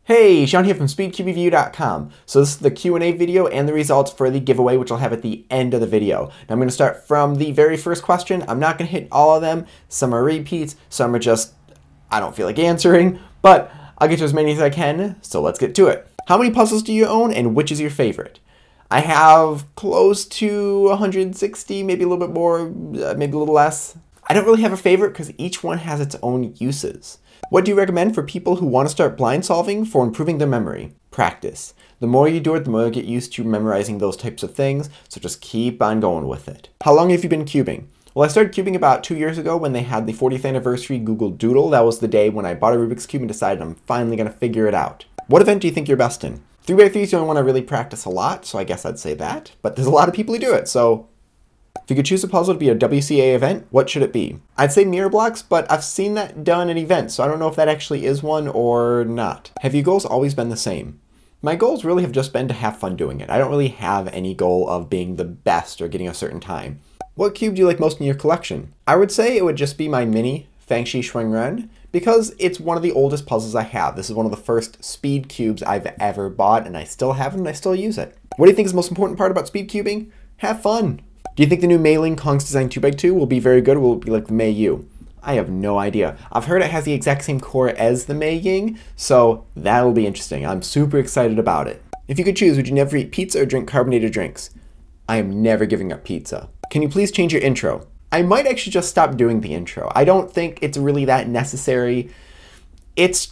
Hey, Sean here from SpeedCubeReview.com. So this is the Q&A video and the results for the giveaway, which I'll have at the end of the video. Now I'm going to start from the very first question. I'm not going to hit all of them. Some are repeats, some are just, I don't feel like answering, but I'll get to as many as I can, so let's get to it. How many puzzles do you own and which is your favorite? I have close to 160, maybe a little bit more, maybe a little less. I don't really have a favorite because each one has its own uses. What do you recommend for people who want to start blind solving for improving their memory? Practice. The more you do it, the more you'll get used to memorizing those types of things, so just keep on going with it. How long have you been cubing? Well, I started cubing about 2 years ago when they had the 40th anniversary Google Doodle. That was the day when I bought a Rubik's Cube and decided I'm finally going to figure it out. What event do you think you're best in? 3x3 is the only one I really practice a lot, so I guess I'd say that. But there's a lot of people who do it, so if you could choose a puzzle to be a WCA event, what should it be? I'd say mirror blocks, but I've seen that done at events, so I don't know if that actually is one or not. Have your goals always been the same? My goals really have just been to have fun doing it. I don't really have any goal of being the best or getting a certain time. What cube do you like most in your collection? I would say it would just be my mini Fangxi Shuangren, because it's one of the oldest puzzles I have. This is one of the first speed cubes I've ever bought, and I still have it and I still use it. What do you think is the most important part about speed cubing? Have fun. Do you think the new Mei-Ling Kong's Design 2x2 will be very good, or will it be like the Mei-Yu? I have no idea. I've heard it has the exact same core as the Mei-Ying, so that'll be interesting. I'm super excited about it. If you could choose, would you never eat pizza or drink carbonated drinks? I am never giving up pizza. Can you please change your intro? I might actually just stop doing the intro. I don't think it's really that necessary.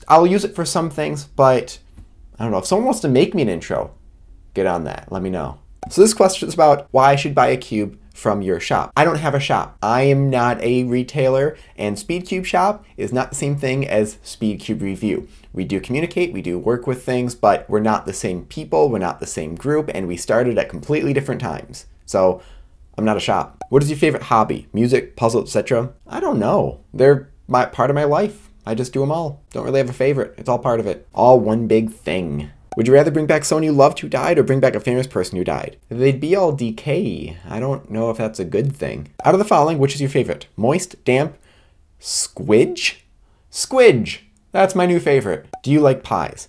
I'll use it for some things, but I don't know. If someone wants to make me an intro, get on that. Let me know. So this question is about why I should buy a cube from your shop. I don't have a shop. I am not a retailer, and SpeedCube Shop is not the same thing as SpeedCubeReview. We do communicate, we do work with things, but we're not the same people, we're not the same group, and we started at completely different times. So I'm not a shop. What is your favorite hobby? Music, puzzle, etc.? I don't know. They're part of my life. I just do them all. Don't really have a favorite. It's all part of it. All one big thing. Would you rather bring back someone you loved who died or bring back a famous person who died? They'd be all decay. I don't know if that's a good thing. Out of the following, which is your favorite? Moist, damp, squidge? Squidge! That's my new favorite. Do you like pies?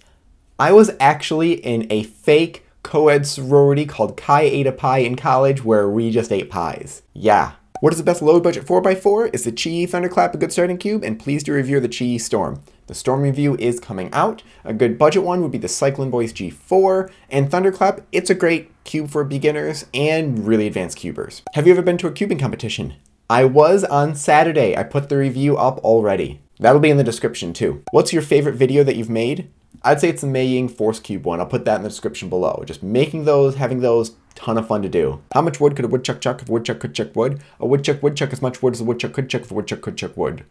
I was actually in a fake co-ed sorority called Chi Eta Pi in college where we just ate pies. Yeah. What is the best low budget 4x4? Is the Chi Thunderclap a good starting cube? And please do review the Chi Storm. The Storm review is coming out. A good budget one would be the Cyclone Boys G4. And Thunderclap, it's a great cube for beginners and really advanced cubers. Have you ever been to a cubing competition? I was on Saturday. I put the review up already. That'll be in the description too. What's your favorite video that you've made? I'd say it's the Mei-Ying Force Cube one. I'll put that in the description below. Just making those, having those, ton of fun to do. How much wood could a woodchuck chuck if a woodchuck could chuck wood? A woodchuck would chuck as much wood as a woodchuck could chuck if a woodchuck could chuck wood.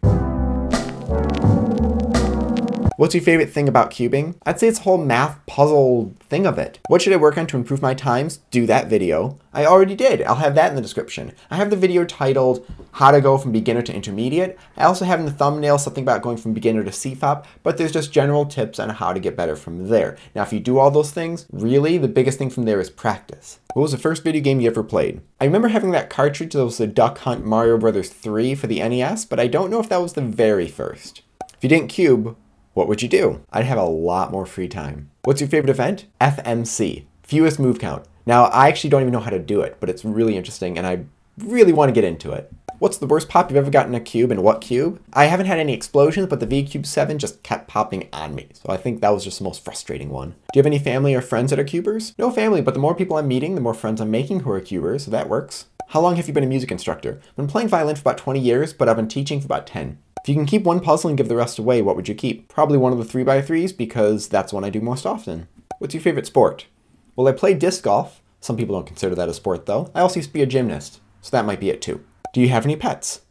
What's your favorite thing about cubing? I'd say it's the whole math puzzle thing of it. What should I work on to improve my times? Do that video. I already did. I'll have that in the description. I have the video titled How to Go from Beginner to Intermediate. I also have in the thumbnail something about going from beginner to CFOP, but there's just general tips on how to get better from there. Now, if you do all those things, really the biggest thing from there is practice. What was the first video game you ever played? I remember having that cartridge that was the Duck Hunt Mario Bros. 3 for the NES, but I don't know if that was the very first. If you didn't cube, what would you do? I'd have a lot more free time. What's your favorite event? FMC, fewest move count. Now, I actually don't even know how to do it, but it's really interesting and I really want to get into it. What's the worst pop you've ever gotten a cube and what cube? I haven't had any explosions, but the VCube 7 just kept popping on me. So I think that was just the most frustrating one. Do you have any family or friends that are cubers? No family, but the more people I'm meeting, the more friends I'm making who are cubers, so that works. How long have you been a music instructor? I've been playing violin for about 20 years, but I've been teaching for about 10. If you can keep one puzzle and give the rest away, what would you keep? Probably one of the 3x3s because that's one I do most often. What's your favorite sport? Well, I play disc golf. Some people don't consider that a sport though. I also used to be a gymnast, so that might be it too. Do you have any pets?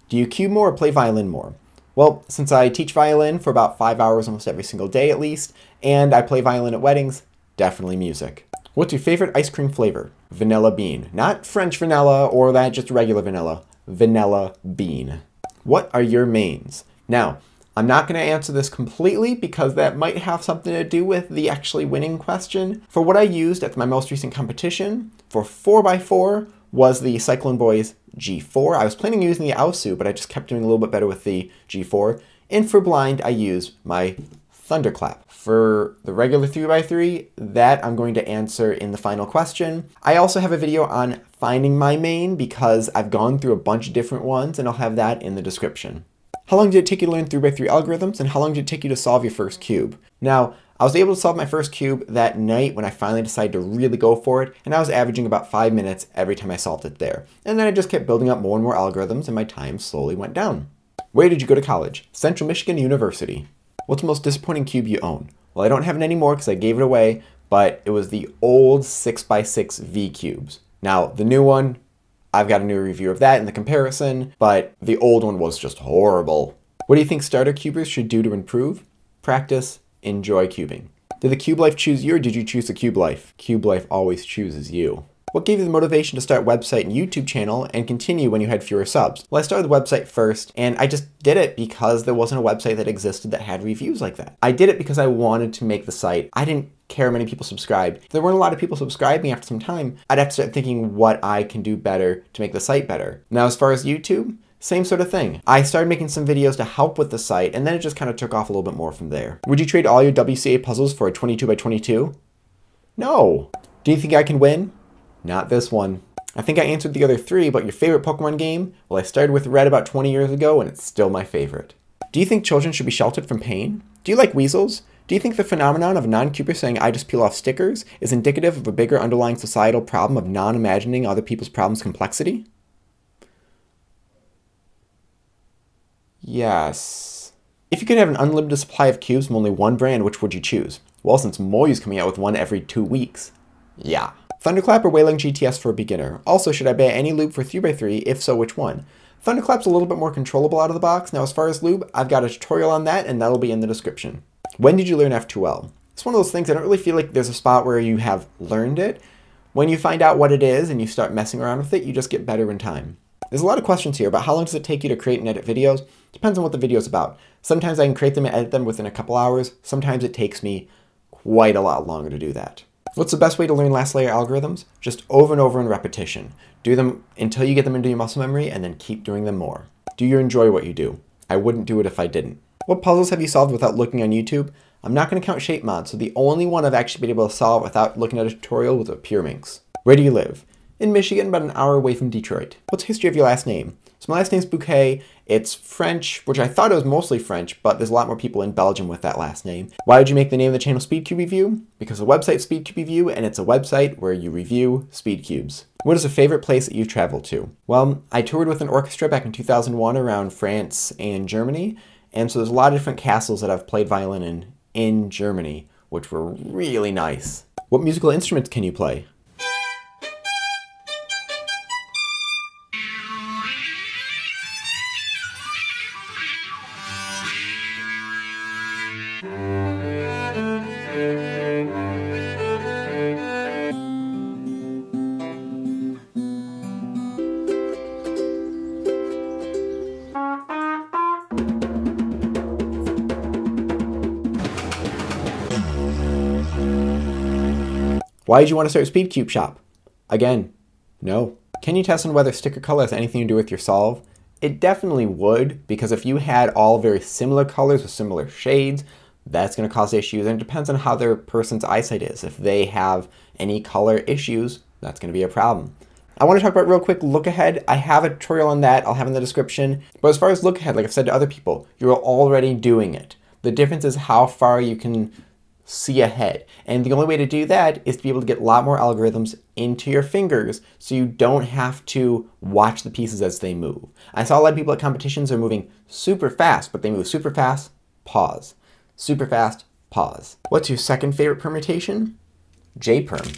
Do you cube more or play violin more? Well, since I teach violin for about 5 hours almost every single day at least, and I play violin at weddings, definitely music. What's your favorite ice cream flavor? Vanilla bean. Not French vanilla or that just regular vanilla. Vanilla bean. What are your mains? Now, I'm not going to answer this completely because that might have something to do with the actually winning question. For what I used at my most recent competition, for 4x4 was the Cyclone Boys G4. I was planning on using the Aosu, but I just kept doing a little bit better with the G4. And for blind, I use my thunderclap. For the regular 3x3, that I'm going to answer in the final question. I also have a video on finding my main because I've gone through a bunch of different ones, and I'll have that in the description. How long did it take you to learn 3x3 algorithms, and how long did it take you to solve your first cube? Now, I was able to solve my first cube that night when I finally decided to really go for it, and I was averaging about 5 minutes every time I solved it there. And then I just kept building up more and more algorithms, and my time slowly went down. Where did you go to college? Central Michigan University. What's the most disappointing cube you own? Well, I don't have it anymore because I gave it away, but it was the old 6x6 V cubes. Now, the new one, I've got a new review of that in the comparison, but the old one was just horrible. What do you think starter cubers should do to improve? Practice, enjoy cubing. Did the Cube Life choose you, or did you choose the Cube Life? Cube Life always chooses you. What gave you the motivation to start website and YouTube channel and continue when you had fewer subs? Well, I started the website first, and I just did it because there wasn't a website that existed that had reviews like that. I did it because I wanted to make the site. I didn't care how many people subscribed. If there weren't a lot of people subscribing after some time, I'd have to start thinking what I can do better to make the site better. Now, as far as YouTube, same sort of thing. I started making some videos to help with the site, and then it just kind of took off a little bit more from there. Would you trade all your WCA puzzles for a 22x22? No. Do you think I can win? Not this one. I think I answered the other 3, but your favorite Pokemon game? Well, I started with Red about 20 years ago, and it's still my favorite. Do you think children should be sheltered from pain? Do you like weasels? Do you think the phenomenon of a non-cuber saying I just peel off stickers is indicative of a bigger underlying societal problem of non-imagining other people's problems' complexity? Yes. If you could have an unlimited supply of cubes from only one brand, which would you choose? Well, since Moyu's coming out with one every 2 weeks. Yeah. Thunderclap or Wailing GTS for a beginner? Also, should I buy any lube for 3x3? If so, which one? Thunderclap's a little bit more controllable out of the box. Now, as far as lube, I've got a tutorial on that, and that'll be in the description. When did you learn F2L? It's one of those things, I don't really feel like there's a spot where you have learned it. When you find out what it is and you start messing around with it, you just get better in time. There's a lot of questions here about how long does it take you to create and edit videos. Depends on what the video's about. Sometimes I can create them and edit them within a couple hours. Sometimes it takes me quite a lot longer to do that. What's the best way to learn last layer algorithms? Just over and over in repetition. Do them until you get them into your muscle memory and then keep doing them more. Do you enjoy what you do? I wouldn't do it if I didn't. What puzzles have you solved without looking on YouTube? I'm not going to count shape mod, so the only one I've actually been able to solve without looking at a tutorial was a Pyraminx. Where do you live? In Michigan, about an hour away from Detroit. What's the history of your last name? So my last name's Bouquet. It's French, which I thought it was mostly French, but there's a lot more people in Belgium with that last name. Why did you make the name of the channel SpeedCubeReview? Because the website's SpeedCubeReview, and it's a website where you review speed cubes. What is a favorite place that you've traveled to? Well, I toured with an orchestra back in 2001 around France and Germany, and so there's a lot of different castles that I've played violin in Germany, which were really nice. What musical instruments can you play? Why did you want to start a SpeedCube shop? Again, no. Can you test on whether sticker color has anything to do with your solve? It definitely would, because if you had all very similar colors with similar shades, that's going to cause issues, and it depends on how their person's eyesight is. If they have any color issues, that's going to be a problem. I want to talk about real quick look ahead. I have a tutorial on that, I'll have in the description. But as far as look ahead, like I've said to other people, you're already doing it. The difference is how far you can see ahead. And the only way to do that is to be able to get a lot more algorithms into your fingers so you don't have to watch the pieces as they move. I saw a lot of people at competitions are moving super fast, but they move super fast, pause. Super fast, pause. What's your second favorite permutation? J-perm.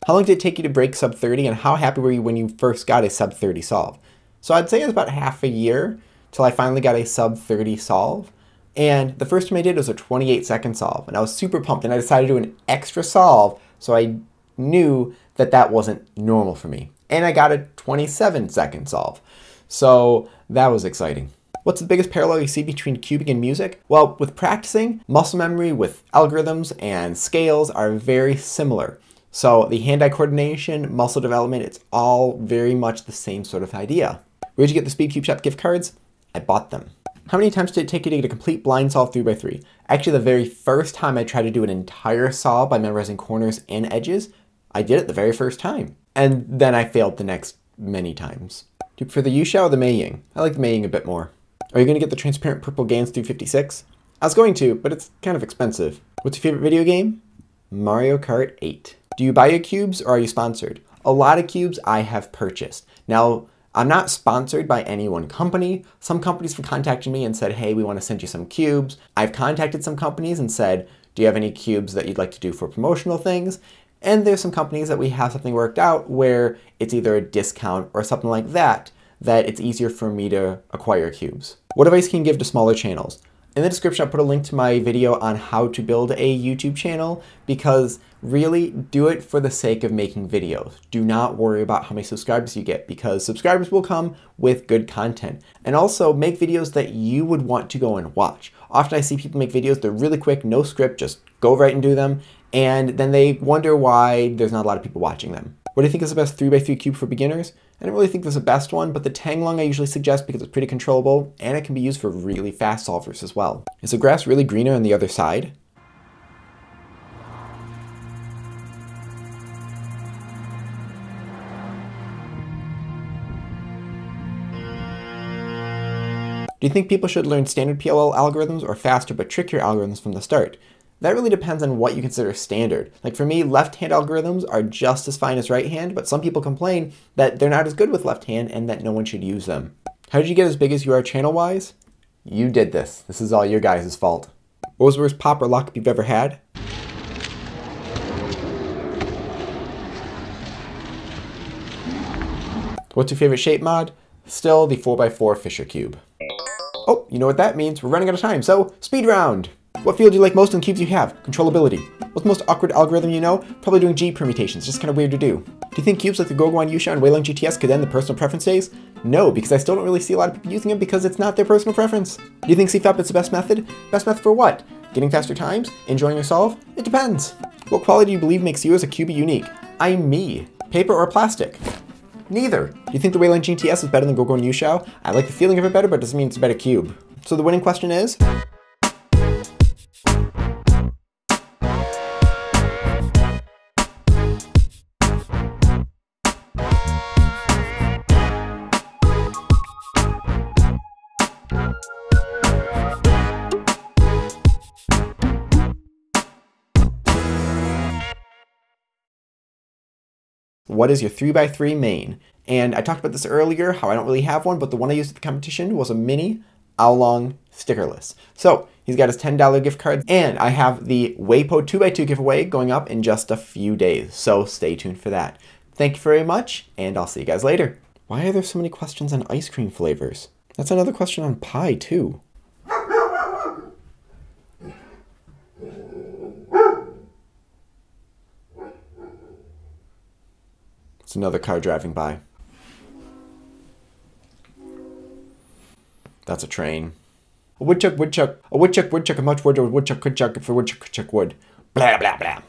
How long did it take you to break sub 30, and how happy were you when you first got a sub 30 solve? So I'd say it was about half a year till I finally got a sub 30 solve. And the first time I did was a 28-second solve, and I was super pumped, and I decided to do an extra solve, so I knew that that wasn't normal for me. And I got a 27-second solve. So that was exciting. What's the biggest parallel you see between cubing and music? Well, with practicing, muscle memory with algorithms and scales are very similar. So the hand-eye coordination, muscle development, it's all very much the same sort of idea. Where'd you get the SpeedCube Shop gift cards? I bought them. How many attempts did it take you to get a complete blind solve 3x3? Actually, the very first time I tried to do an entire solve by memorizing corners and edges, I did it the very first time. And then I failed the next many times. Do you prefer the Yuxiao or the Meiying? I like the Meiying a bit more. Are you going to get the transparent purple Gans 356? I was going to, but it's kind of expensive. What's your favorite video game? Mario Kart 8. Do you buy your cubes or are you sponsored? A lot of cubes I have purchased. Now, I'm not sponsored by any one company. Some companies have contacted me and said, hey, we want to send you some cubes. I've contacted some companies and said, do you have any cubes that you'd like to do for promotional things? And there's some companies that we have something worked out where it's either a discount or something like that, that it's easier for me to acquire cubes. What advice can you give to smaller channels? In the description, I'll put a link to my video on how to build a YouTube channel, because really do it for the sake of making videos. Do not worry about how many subscribers you get, because subscribers will come with good content. And also make videos that you would want to go and watch. Often I see people make videos, they're really quick, no script, just go right and do them. And then they wonder why there's not a lot of people watching them. What do you think is the best 3x3 cube for beginners? I don't really think there's a best one, but the Tanglong I usually suggest because it's pretty controllable and it can be used for really fast solvers as well. Is the grass really greener on the other side? Do you think people should learn standard PLL algorithms or faster but trickier algorithms from the start? That really depends on what you consider standard. Like for me, left-hand algorithms are just as fine as right-hand, but some people complain that they're not as good with left-hand and that no one should use them. How did you get as big as you are channel-wise? You did this. This is all your guys' fault. What was the worst pop or lock you've ever had? What's your favorite shape mod? Still the 4x4 Fisher Cube. Oh, you know what that means. We're running out of time, so speed round! What field do you like most in the cubes you have? Controllability. What's the most awkward algorithm you know? Probably doing G permutations, just kind of weird to do. Do you think cubes like the Goguan Yuxiao and Weilang GTS could end the personal preference days? No, because I still don't really see a lot of people using them because it's not their personal preference. Do you think CFAP is the best method? Best method for what? Getting faster times? Enjoying your solve? It depends. What quality do you believe makes you as a cubie unique? I'm me. Paper or plastic? Neither. Do you think the Weilang GTS is better than Goguan Yuxiao? I like the feeling of it better, but it doesn't mean it's a better cube. So the winning question is? What is your 3x3 main? And I talked about this earlier, how I don't really have one, but the one I used at the competition was a mini Oolong stickerless. So he's got his $10 gift card, and I have the Weipo 2x2 giveaway going up in just a few days. So stay tuned for that. Thank you very much, and I'll see you guys later. Why are there so many questions on ice cream flavors? That's another question on pie too. It's another car driving by. That's a train. A woodchuck, woodchuck, a woodchuck, woodchuck, a much wood, a woodchuck, woodchuck, for woodchuck, woodchuck, wood. Blah, blah, blah.